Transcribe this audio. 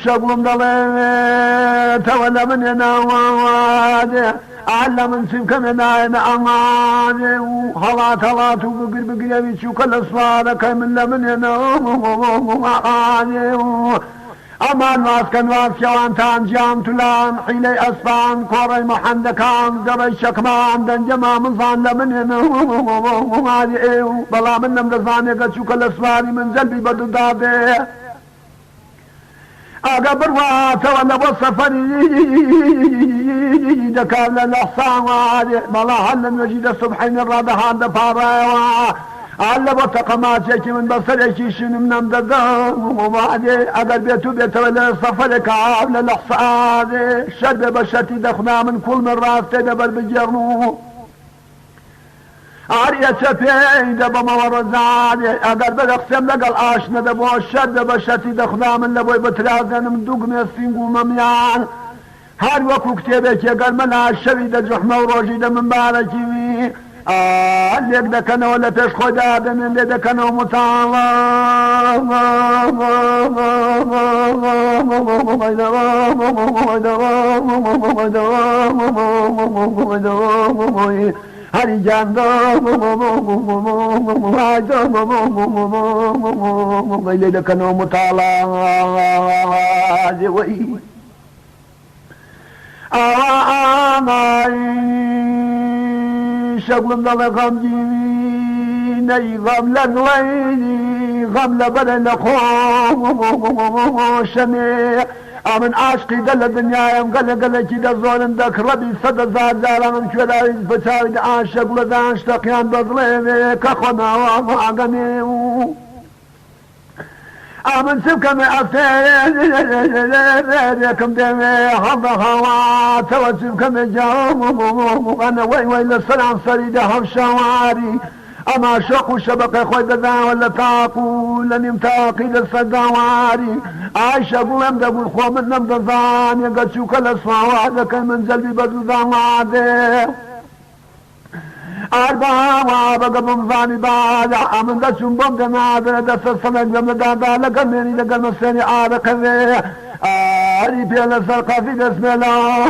شغل ضليت ولا من ينواد علم من سبك من أمان وخلات هلات وبقر بقر يبيتشو كل أصفارك من لمن ينواد أمان واسكن واسكوان تان جام تلان حيلي أسفان كوري محندكان دري شكمان دن جما مزان لمن ينواد بلا من نمرزان يقتشو كل أصفاري من زلبي بدو داده أقبر واتولى والسفري دكان للأحسان وعادي ملا هل نجد الصبحين الرابع هذا فارا على بطقمات يكي من بصر يكي شنو من امدقام وبعدي أقل بيتو بيتولى السفر كعاب للأحسان شد بشتي دخنا من كل من راسي دبر بجرنو عرية شفين دبا مورزاني اقر بدقسم لقل آشنا دبو الشد بشتي دخنا من لبوي بترازن من دوق ميسين قومميان هار وكو كتابك يقل منا الشبيدة جحمة وروجيدة من باركي اللي يقدكنا ولا تشخو دابن اللي يقدكنا ومطالة هاري جان اللي يقدكنا ومطالة شغل ضل غم جيني غم لغليني غم لبلن خوشني من عاشقي دل الدنيا يوم قل كده زول دك ربي صدى زال من كذا فتاوي عاشق لذا اشتقيان بظلمي كخنا ومعقني من سبك من أفتيكم دمي حظ خوات وسبك من جاوم أنا وي للسلام صريدة هفشواري أما شوق شبق خوي بذا ولا تاقول لن يمتاقي للصدواري عايشة قولم دقول خو من نمد ظاني قد شوك الأصفاوات من زلبي بدو ذواتي أربعة بقى بمضاني بعد من ذا شنبم دمادر دست الصمق بمدادا لقمني لقم السني عارق ذي أريب يلا سرقا في بسم الله